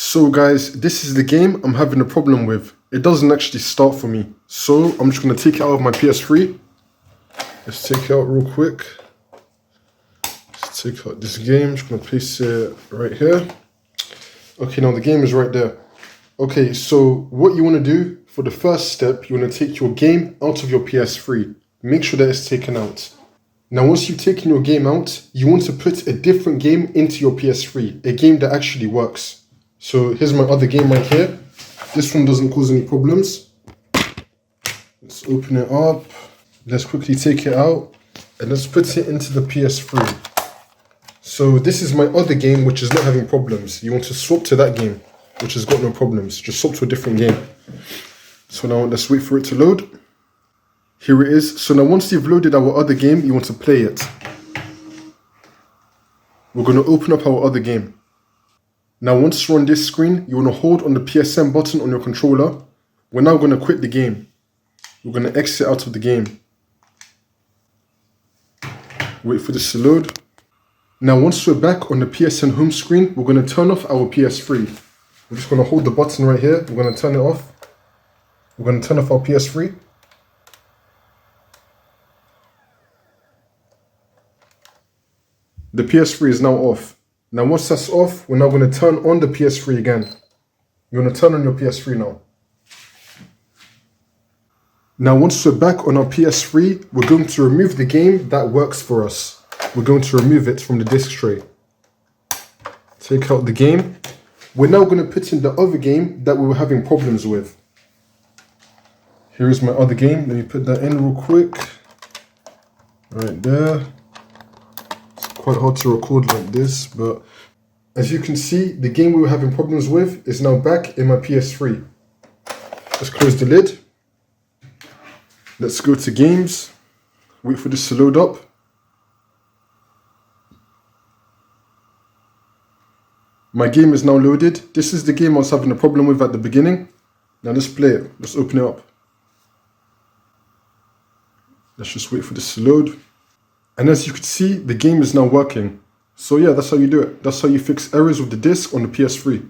So guys, this is the game I'm having a problem with. It doesn't actually start for me. So I'm just going to take it out of my PS3. Let's take it out real quick. Let's take out this game. I'm just going to place it right here. Okay, now the game is right there. Okay, so what you want to do for the first step, you want to take your game out of your PS3. Make sure that it's taken out. Now, once you've taken your game out, you want to put a different game into your PS3, a game that actually works. So here's my other game right here. This one doesn't cause any problems. Let's open it up. Let's quickly take it out and let's put it into the PS3. So this is my other game which is not having problems. You want to swap to that game which has got no problems. Just swap to a different game. So now let's wait for it to load. Here it is. So now once you've loaded our other game, you want to play it. We're going to open up our other game. Now once you're on this screen, you want to hold on the PSM button on your controller. We're now going to quit the game. We're going to exit out of the game. Wait for this to load. Now once we're back on the PSN home screen, we're going to turn off our PS3. We're just going to hold the button right here. We're going to turn it off. We're going to turn off our PS3. The PS3 is now off. Now once that's off, we're now going to turn on the PS3 again. You're going to turn on your PS3 now. Now once we're back on our PS3, we're going to remove the game that works for us. We're going to remove it from the disc tray. Take out the game. We're now going to put in the other game that we were having problems with. Here is my other game. Let me put that in real quick. Right there. Quite hard to record like this, but as you can see, the game we were having problems with is now back in my PS3. Let's close the lid. Let's go to games. Wait for this to load up. My game is now loaded. This is the game I was having a problem with at the beginning. Now let's play it. Let's open it up. Let's just wait for this to load. And as you can see, the game is now working. So yeah, that's how you do it. That's how you fix errors with the disc on the PS3.